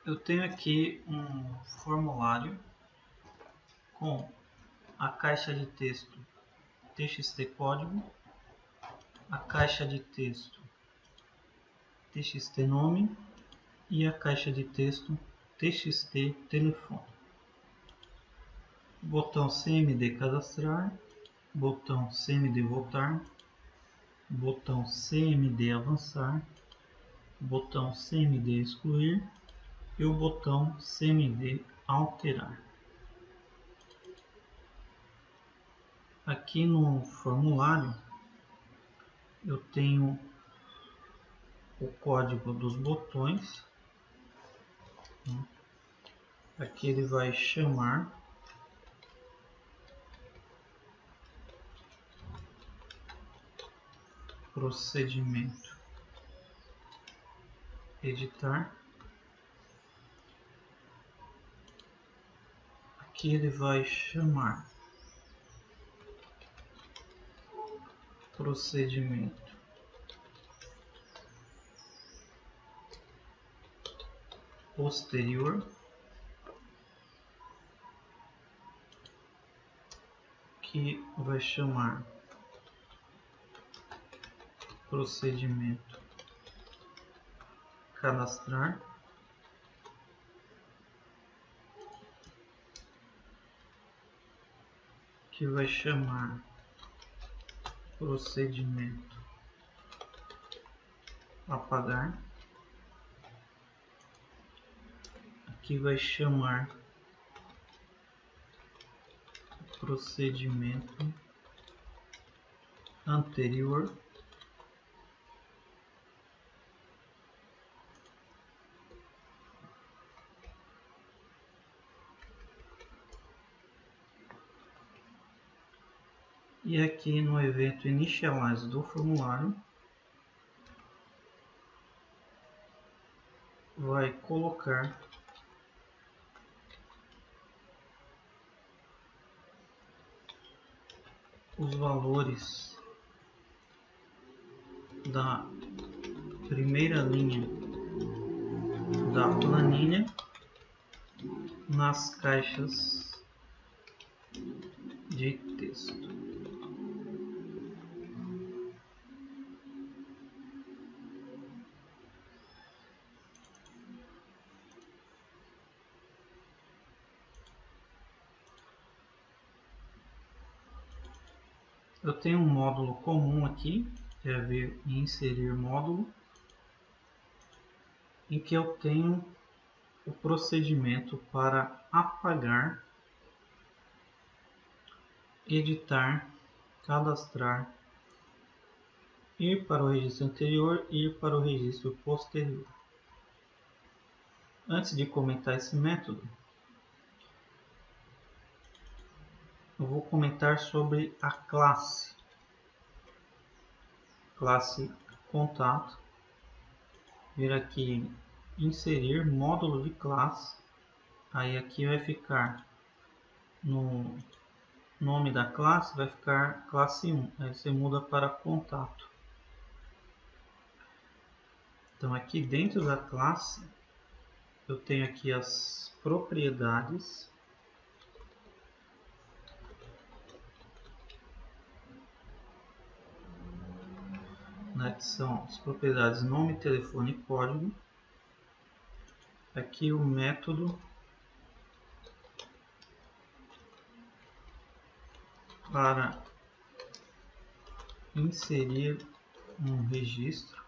Eu tenho aqui um formulário com a caixa de texto TXT código, a caixa de texto TXT nome e a caixa de texto TXT telefone. Botão CMD cadastrar, botão CMD voltar, botão CMD avançar, botão CMD excluir e o botão CMD alterar. Aqui no formulário eu tenho o código dos botões. Aqui ele vai chamar procedimento editar. Aqui ele vai chamar procedimento posterior. Que vai chamar procedimento cadastrar. Que vai chamar procedimento apagar. Aqui vai chamar procedimento anterior. E aqui no evento initialize do formulário vai colocar os valores da primeira linha da planilha nas caixas de texto. Eu tenho um módulo comum aqui, que é ver e inserir módulo, em que eu tenho o procedimento para apagar, editar, cadastrar, ir para o registro anterior e ir para o registro posterior. Antes de comentar esse método, eu vou comentar sobre a classe contato. Vir aqui inserir módulo de classe. Aí aqui vai ficar no nome da classe, vai ficar classe 1. Aí você muda para contato. Então aqui dentro da classe eu tenho aqui as propriedades. Que são as propriedades nome, telefone e código. Aqui o método para inserir um registro.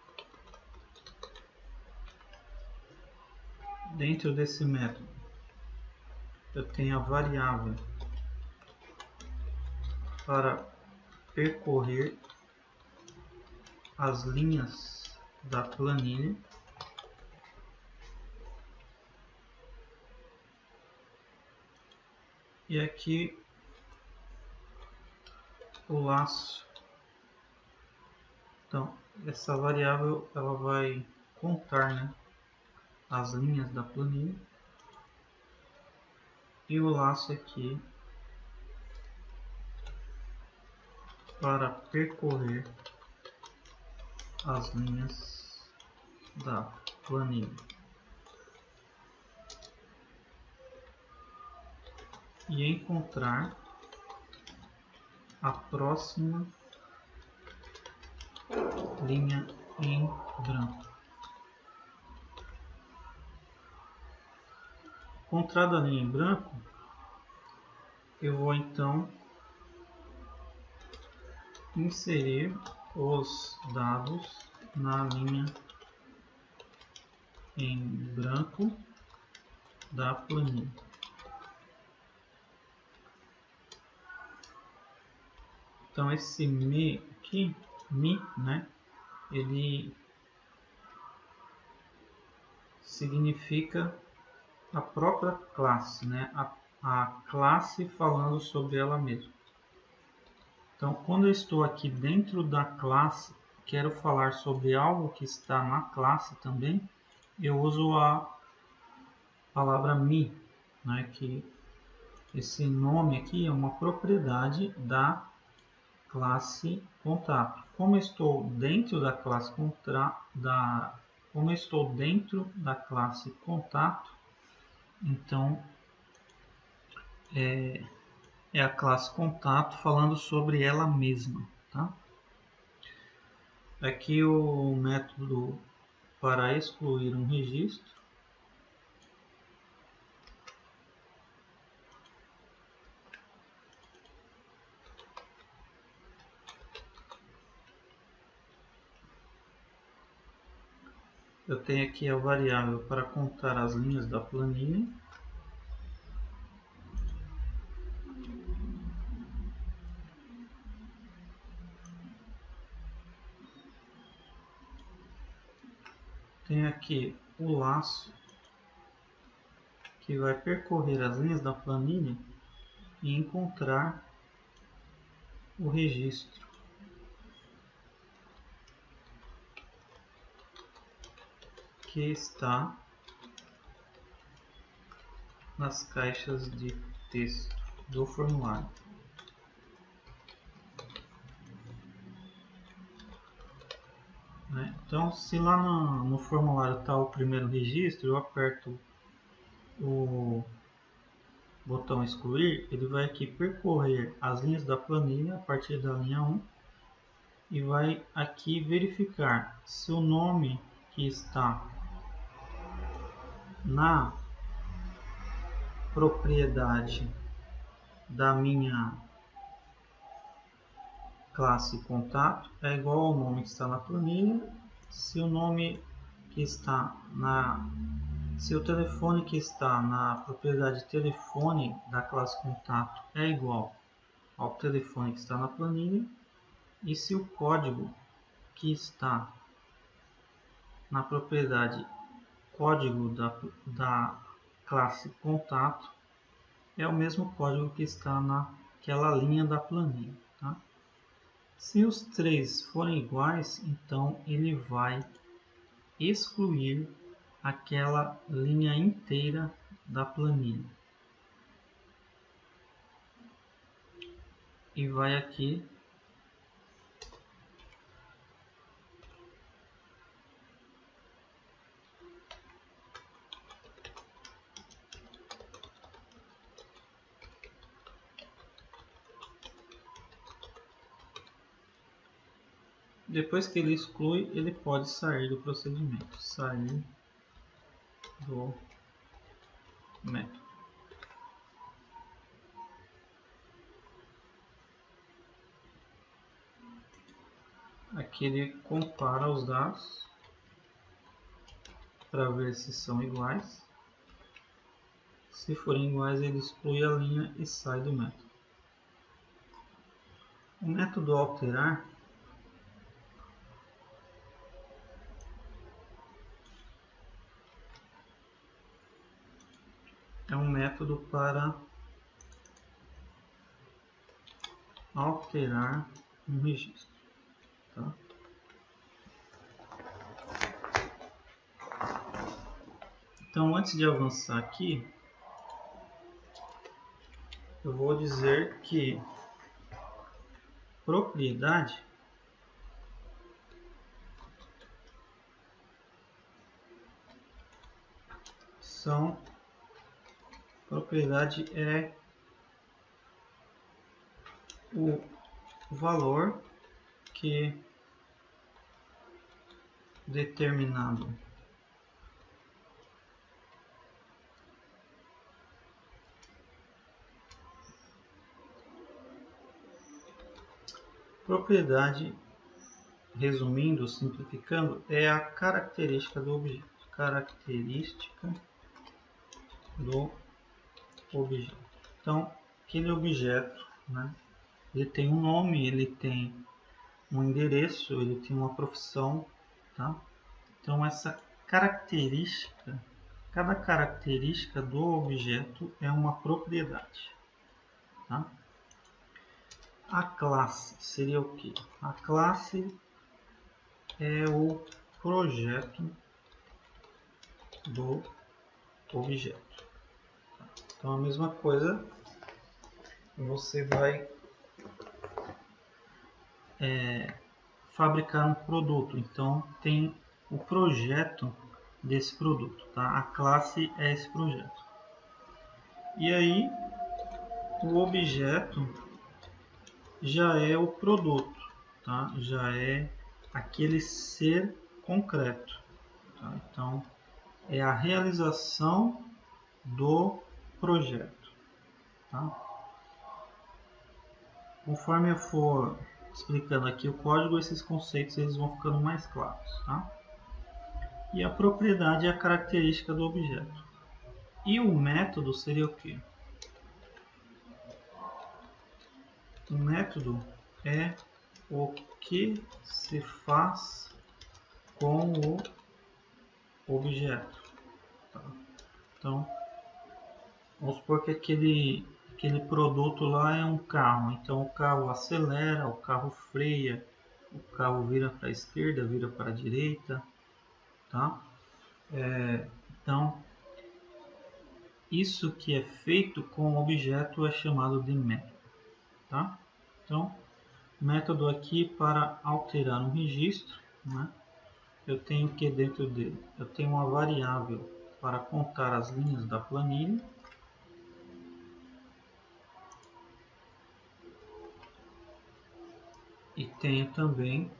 Dentro desse método eu tenho a variável para percorrer as linhas da planilha. E aqui o laço. Então essa variável ela vai contar, né, as linhas da planilha. E o laço aqui para percorrer as linhas da planilha. e encontrar a próxima linha em branco. Encontrada a linha em branco, eu vou então inserir os dados na linha em branco da planilha. Então esse me aqui, né, ele significa a própria classe, né, a classe falando sobre ela mesma. Então, quando eu estou aqui dentro da classe, quero falar sobre algo que está na classe também, eu uso a palavra me, né, que esse nome aqui é uma propriedade da classe contato. Como eu estou dentro da classe contato, então é a classe contato falando sobre ela mesma, tá? Aqui o método para excluir um registro. Eu tenho aqui a variável para contar as linhas da planilha. Tenho aqui o laço que vai percorrer as linhas da planilha e encontrar o registro que está nas caixas de texto do formulário. Então, se lá no formulário está o primeiro registro, eu aperto o botão excluir, ele vai aqui percorrer as linhas da planilha a partir da linha 1 e vai aqui verificar se o nome que está na propriedade da minha classe contato é igual ao nome que está na planilha, se o nome que está se o telefone que está na propriedade telefone da classe contato é igual ao telefone que está na planilha, e se o código que está na propriedade código da classe contato é o mesmo código que está naquela linha da planilha. Tá? Se os três forem iguais, então ele vai excluir aquela linha inteira da planilha. E vai aqui depois que ele exclui, ele pode sair do procedimento. Sair do método. Aqui ele compara os dados para ver se são iguais. Se forem iguais, ele exclui a linha e sai do método. O método alterar é um método para alterar um registro. Tá? Então, antes de avançar aqui, eu vou dizer que propriedade propriedade é o valor que determinado propriedade, resumindo, simplificando, é a característica do objeto. Característica do objeto. Então, aquele objeto, né, ele tem um nome, ele tem um endereço, ele tem uma profissão, tá? Então, essa característica, cada característica do objeto é uma propriedade, tá? A classe seria o que? A classe é o projeto do objeto. Então, a mesma coisa, você vai fabricar um produto. Então, tem o projeto desse produto, tá? A classe é esse projeto. E aí, o objeto já é o produto, tá? Já é aquele ser concreto, tá? Então, é a realização do projeto, tá? Conforme eu for explicando aqui o código, esses conceitos eles vão ficando mais claros, tá? E a propriedade é a característica do objeto. E o método seria o quê? O método é o que se faz com o objeto, tá? Então, vamos supor que aquele produto lá é um carro. Então, o carro acelera, o carro freia, o carro vira para a esquerda, vira para a direita, tá? Então, isso que é feito com o objeto é chamado de método, tá? Então, método aqui para alterar um registro, né? Eu tenho que dentro dele, eu tenho uma variável para contar as linhas da planilha. E tenho também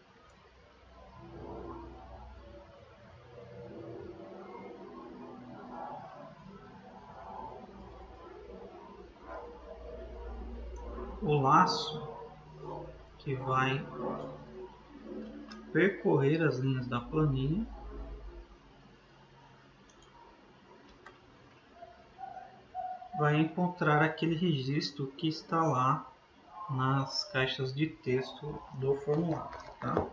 o laço que vai percorrer as linhas da planilha vai encontrar aquele registro que está lá nas caixas de texto do formulário, tá?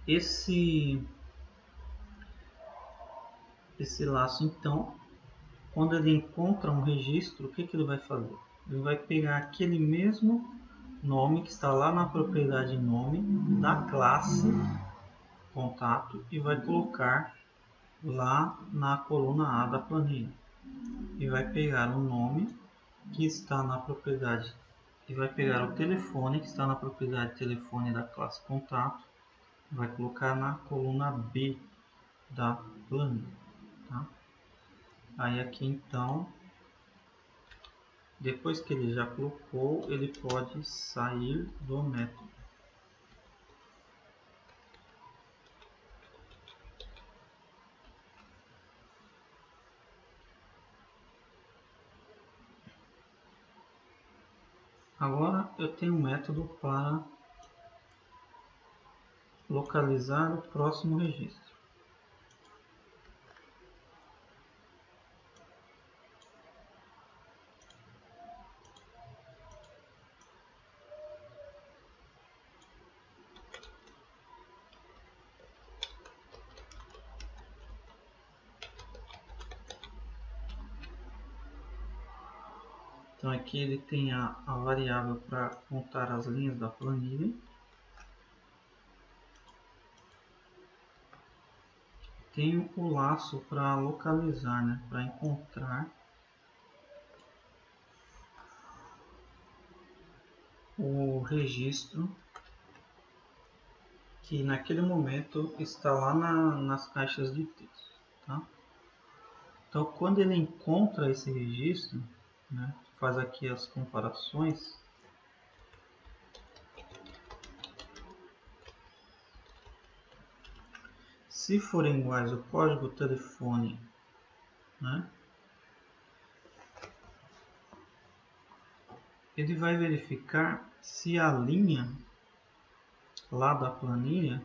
Esse laço, então, quando ele encontra um registro, o que ele vai fazer? Ele vai pegar aquele mesmo nome que está lá na propriedade nome da classe contato e vai colocar lá na coluna A da planilha. E vai pegar o nome que está na propriedade e vai pegar o telefone que está na propriedade telefone da classe contato, vai colocar na coluna B da planilha, tá? Aí aqui então, depois que ele já colocou, ele pode sair do método. Agora eu tenho um método para localizar o próximo registro. Então aqui ele tem a variável para contar as linhas da planilha. Tenho o laço para localizar, né, para encontrar o registro que naquele momento está lá nas caixas de texto, tá? Então quando ele encontra esse registro, né, faz aqui as comparações. Se forem iguais o código telefone, né, ele vai verificar se a linha lá da planilha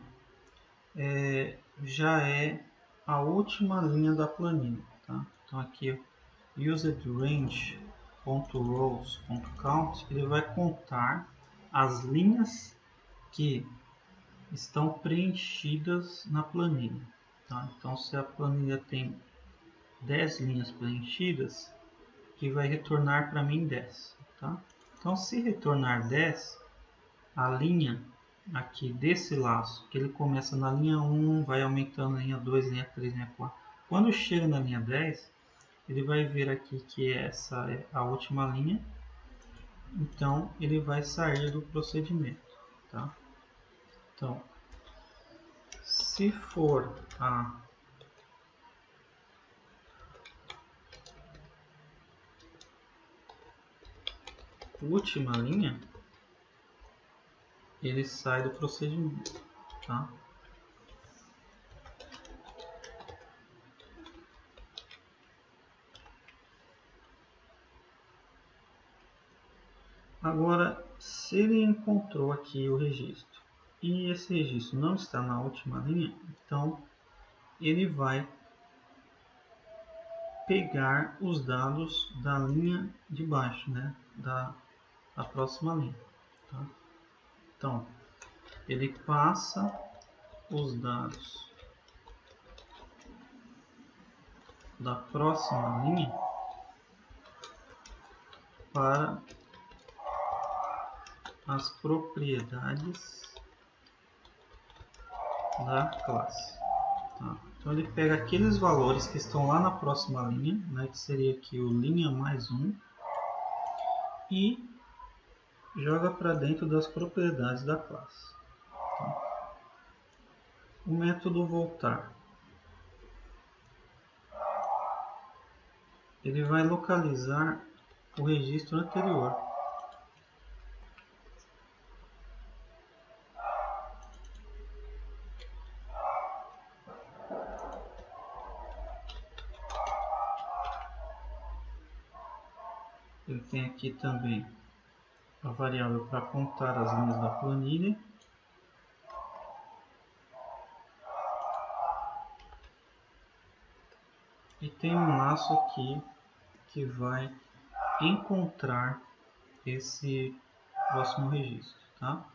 já é a última linha da planilha. Tá? Então aqui usedRange.rows.count, ele vai contar as linhas que estão preenchidas na planilha. Tá? Então se a planilha tem 10 linhas preenchidas, que vai retornar para mim 10. Tá? Então se retornar 10, a linha aqui desse laço, que ele começa na linha 1, vai aumentando na linha 2, linha 3, linha 4. Quando chega na linha 10, ele vai ver aqui que essa é a última linha, então ele vai sair do procedimento. Tá? Então, se for a última linha, ele sai do procedimento. Tá? Agora, se ele encontrou aqui o registro e esse registro não está na última linha, então ele vai pegar os dados da linha de baixo, né, da próxima linha. Tá? Então, ele passa os dados da próxima linha para as propriedades da classe. Tá? Então ele pega aqueles valores que estão lá na próxima linha, né, que seria aqui o linha mais 1, e joga para dentro das propriedades da classe. Tá? O método voltar, ele vai localizar o registro anterior. Ele tem aqui também a variável para contar as linhas da planilha. E tem um laço aqui que vai encontrar esse próximo registro. Tá?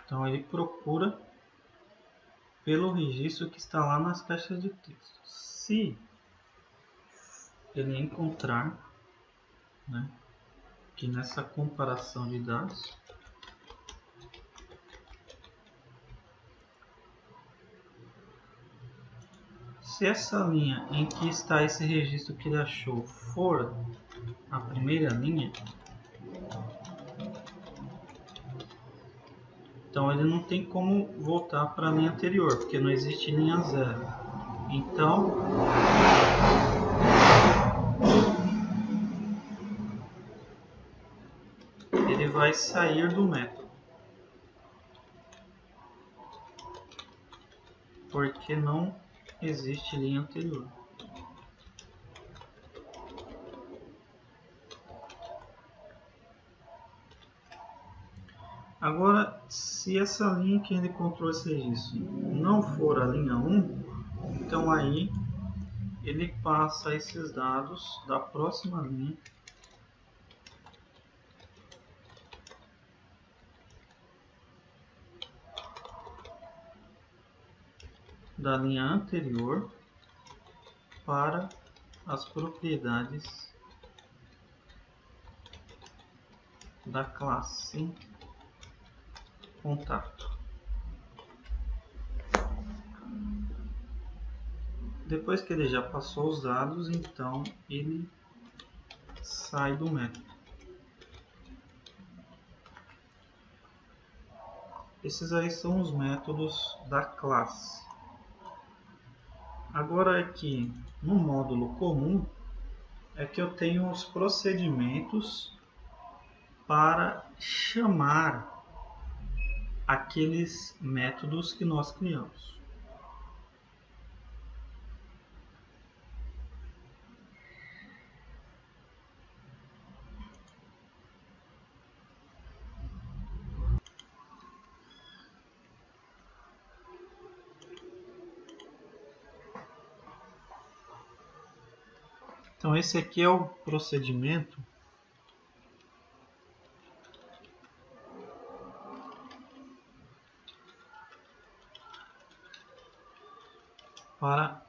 Então ele procura pelo registro que está lá nas caixas de texto. Se ele encontrar, né, que nessa comparação de dados, se essa linha em que está esse registro que ele achou for a primeira linha, então ele não tem como voltar para a linha anterior, porque não existe linha 0. Então, ele vai sair do método, porque não existe linha anterior. Agora, se essa linha que ele encontrou esse registro não for a linha 1, então aí ele passa esses dados da próxima linha da linha anterior para as propriedades da classe contato. Depois que ele já passou os dados, então ele sai do método. Esses aí são os métodos da classe. Agora aqui no módulo comum é que eu tenho os procedimentos para chamar aqueles métodos que nós criamos. Então esse aqui é o procedimento para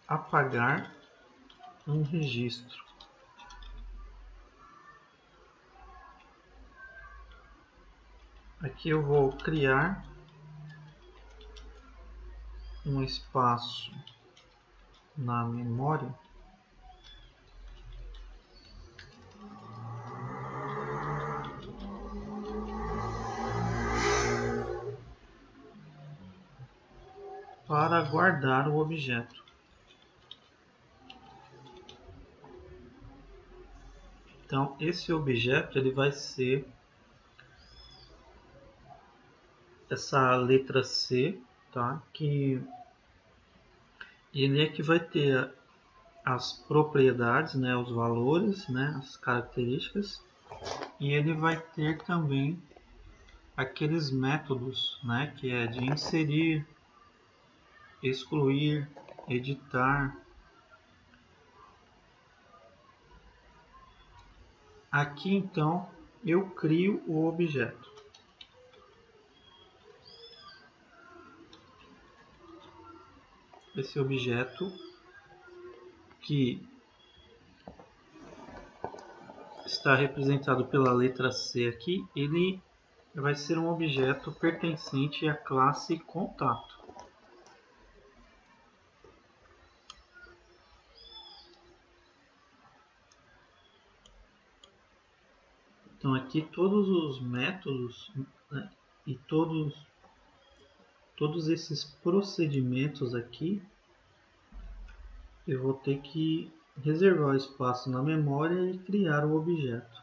apagar um registro. Aqui eu vou criar um espaço na memória para guardar o objeto. Então esse objeto ele vai ser essa letra C, tá? Que ele é que vai ter as propriedades, né, os valores, né, as características, e ele vai ter também aqueles métodos, né, que é de inserir, excluir, editar. Aqui então eu crio o objeto. Esse objeto que está representado pela letra C aqui, ele vai ser um objeto pertencente à classe contato. Então aqui todos os métodos, né, e todos esses procedimentos aqui, eu vou ter que reservar o espaço na memória e criar o objeto.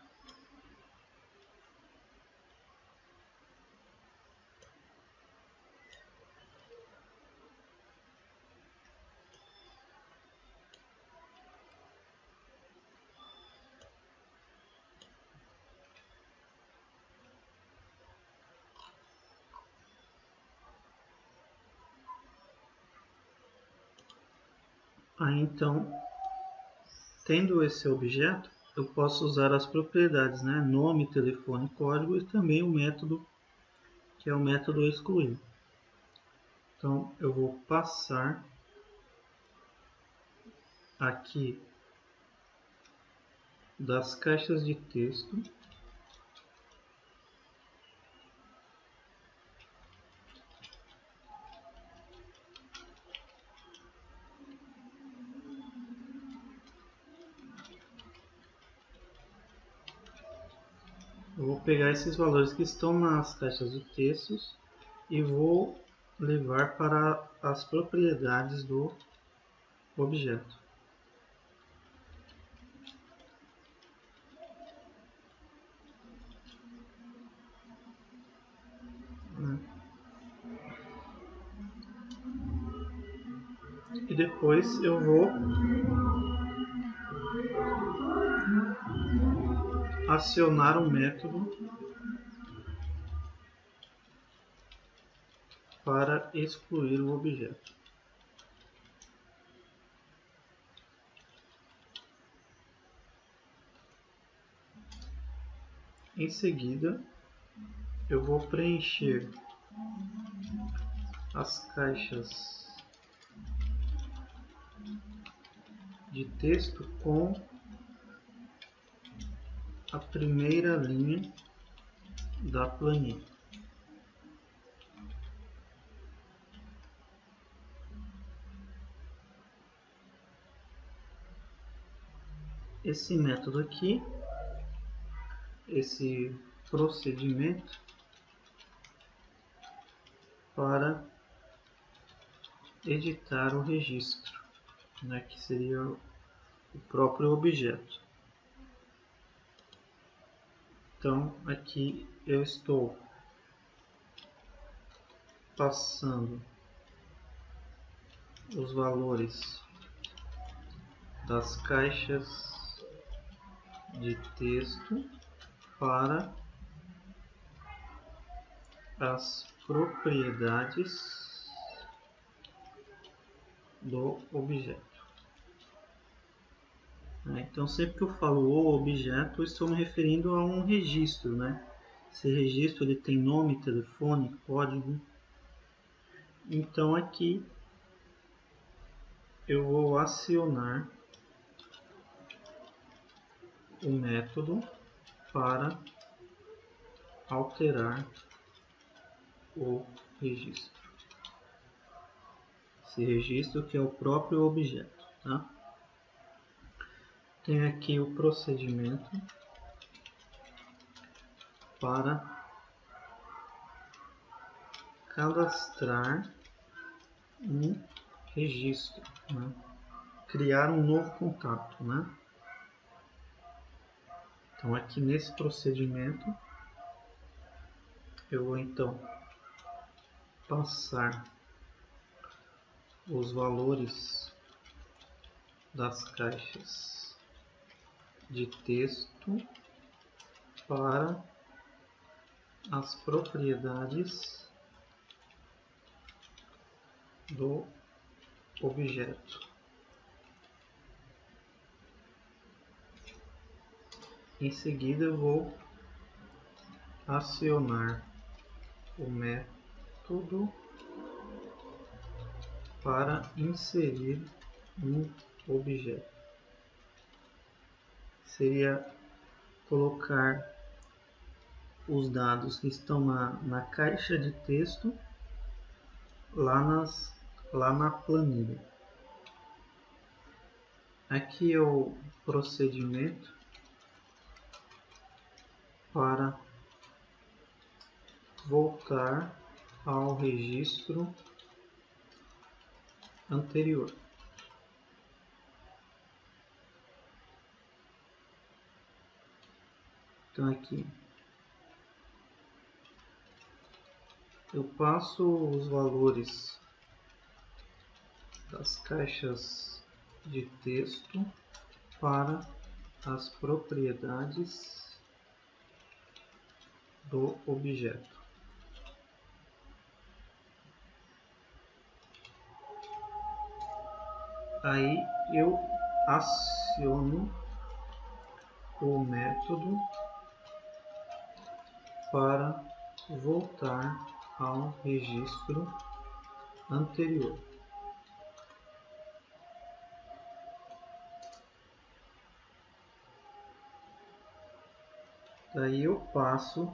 Aí então, tendo esse objeto, eu posso usar as propriedades, né? Nome, telefone, código e também o método, que é o método excluir. Então eu vou passar aqui das caixas de texto eu vou pegar esses valores que estão nas caixas de textos e vou levar para as propriedades do objeto. E depois eu vou acionar o método para excluir o objeto. Em seguida, eu vou preencher as caixas de texto com a primeira linha da planilha. Esse método aqui, esse procedimento, para editar o registro, né, que seria o próprio objeto. Então aqui eu estou passando os valores das caixas de texto para as propriedades do objeto. Então sempre que eu falo o objeto, eu estou me referindo a um registro, né? Esse registro ele tem nome, telefone, código. Então aqui eu vou acionar o método para alterar o registro. Esse registro que é o próprio objeto, tá? Tem aqui o procedimento para cadastrar um registro, né? Criar um novo contato, né? Então aqui nesse procedimento eu vou então passar os valores das caixas de texto para as propriedades do objeto. Em seguida eu vou acionar o método para inserir um objeto. Seria colocar os dados que estão na caixa de texto lá na planilha. Aqui é o procedimento para voltar ao registro anterior. Então aqui eu passo os valores das caixas de texto para as propriedades do objeto. Aí eu aciono o método para voltar ao registro anterior. Daí eu passo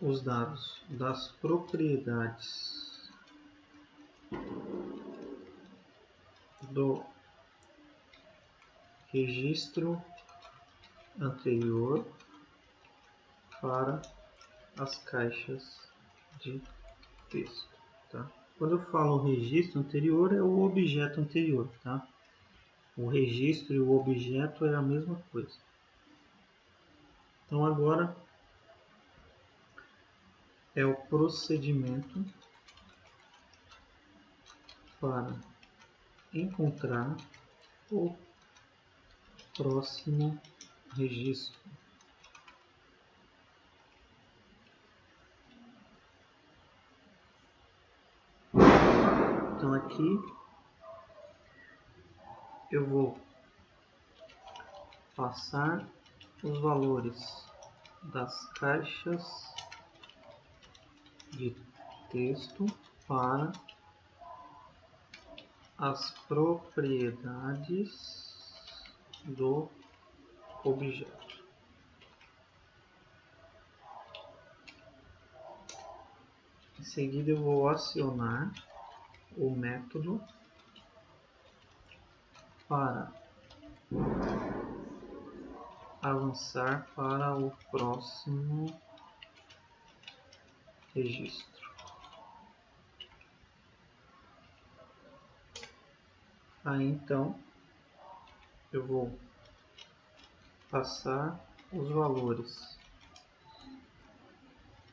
os dados das propriedades do registro anterior para as caixas de texto, tá? Quando eu falo registro anterior, é o objeto anterior, tá? O registro e o objeto é a mesma coisa. Então agora é o procedimento para encontrar o próximo registro. Então aqui eu vou passar os valores das caixas de texto para as propriedades do objeto. Em seguida eu vou acionar o método para avançar para o próximo registro. Aí então eu vou passar os valores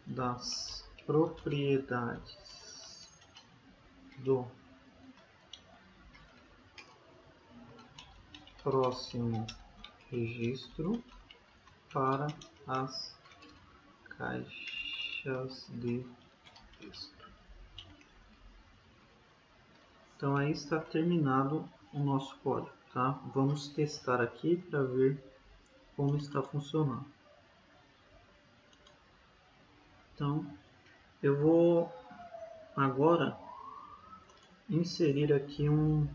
das propriedades do próximo registro para as caixas de texto. Então aí está terminado o nosso código, tá? Vamos testar aqui para ver como está funcionando. Então eu vou agora inserir aqui um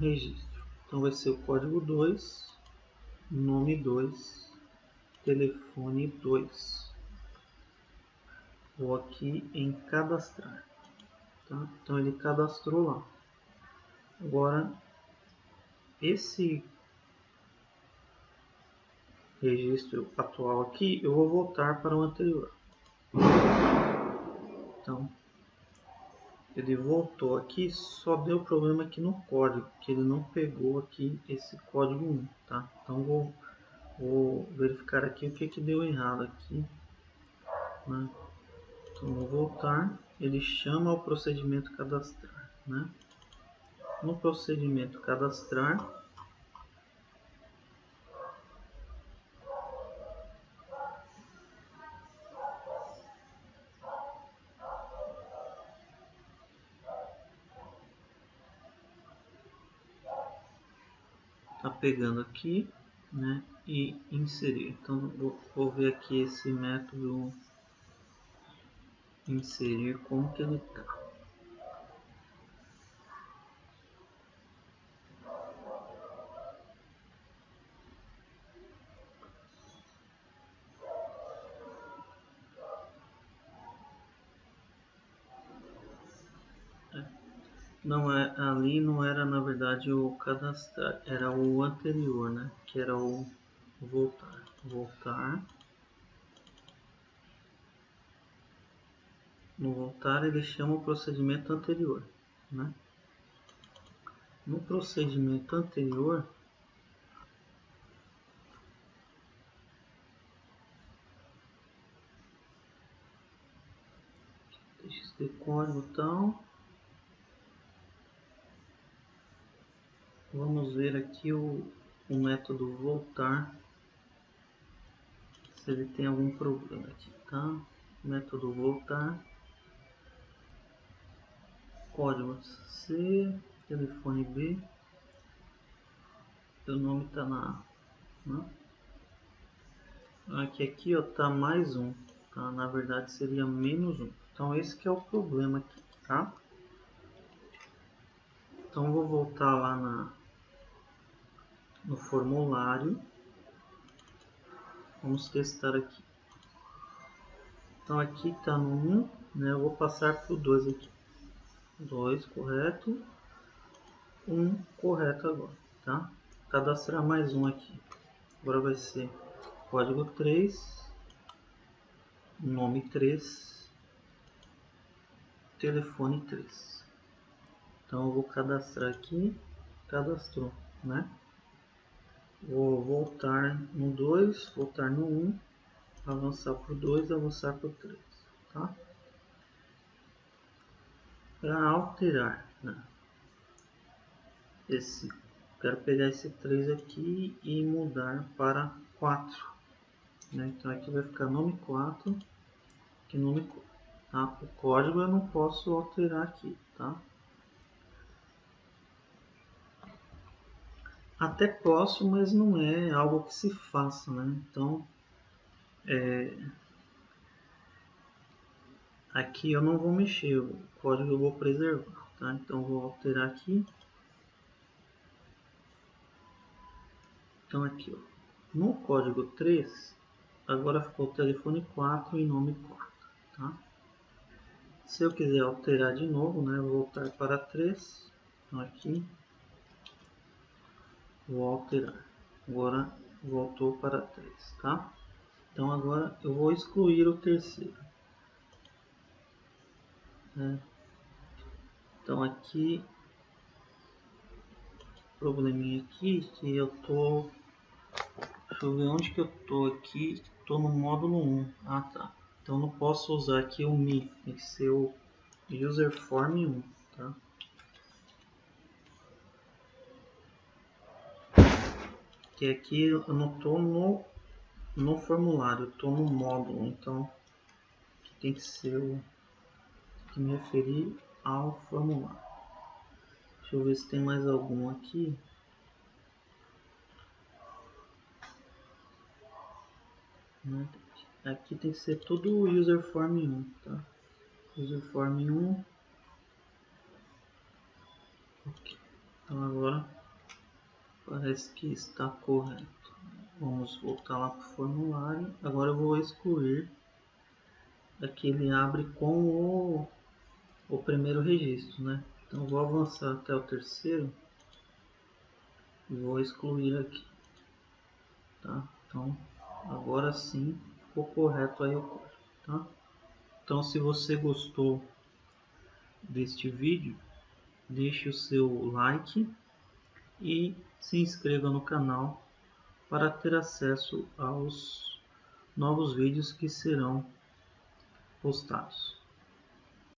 registro. Então vai ser o código 2, nome 2, telefone 2. Vou aqui em cadastrar. Tá? Então ele cadastrou lá. Agora esse registro atual aqui eu vou voltar para o anterior. Então ele voltou aqui, só deu problema aqui no código, que ele não pegou aqui esse código 1, tá? Então vou verificar aqui o que deu errado aqui, né? Então vou voltar, ele chama o procedimento cadastrar, né? No procedimento cadastrar, tá pegando aqui, né? E inserir. Então vou ver aqui esse método inserir, como que ele tá. Não é, ali não era na verdade o cadastrar, era o anterior, né? Que era o voltar. Voltar. No voltar ele chama o procedimento anterior, né? No procedimento anterior, deixa esse código então. Vamos ver aqui o método voltar, se ele tem algum problema aqui, tá? Método voltar, código C, telefone B, o nome está na A, né? Aqui ó, tá mais um, tá? Na verdade seria menos um. Então esse que é o problema aqui, tá? Então vou voltar lá no formulário. Vamos testar aqui. Então aqui está no 1, né? Eu vou passar para o 2 aqui. 2 correto, 1 correto agora, tá? Cadastrar mais um aqui. Agora vai ser código 3, nome 3, telefone 3. Então eu vou cadastrar aqui, cadastrou, né? Vou voltar no 2, voltar no 1, avançar para o 2, avançar para o 3, tá? Para alterar, né? Quero pegar esse 3 aqui e mudar para 4, né? Então aqui vai ficar nome 4, aqui nome 4, tá? O código eu não posso alterar aqui, tá? Até posso, mas não é algo que se faça, né? Então aqui eu não vou mexer, o código eu vou preservar, tá? Então vou alterar aqui. Então aqui, ó, no código 3, agora ficou telefone 4 e nome 4, tá? Se eu quiser alterar de novo, né, vou voltar para 3, então aqui, vou alterar. Agora voltou para 3, tá? Então agora eu vou excluir o terceiro. Então aqui, probleminha aqui que eu tô, deixa eu ver onde que eu tô aqui, tô no módulo 1. Ah tá, então não posso usar aqui o me, tem que ser o userform 1, tá? Que aqui eu não tô no formulário, eu tô no módulo, então tem que ser que me referir ao formulário. Deixa eu ver se tem mais algum aqui. Aqui tem que ser tudo userform 1, tá? Userform 1. Ok. Então agora parece que está correto. Vamos voltar lá para o formulário. Agora eu vou excluir. Aqui ele abre com o primeiro registro, né? Então vou avançar até o terceiro e vou excluir aqui, tá? Então agora sim ficou correto aí o código, tá? Então se você gostou deste vídeo, deixe o seu like e se inscreva no canal para ter acesso aos novos vídeos que serão postados.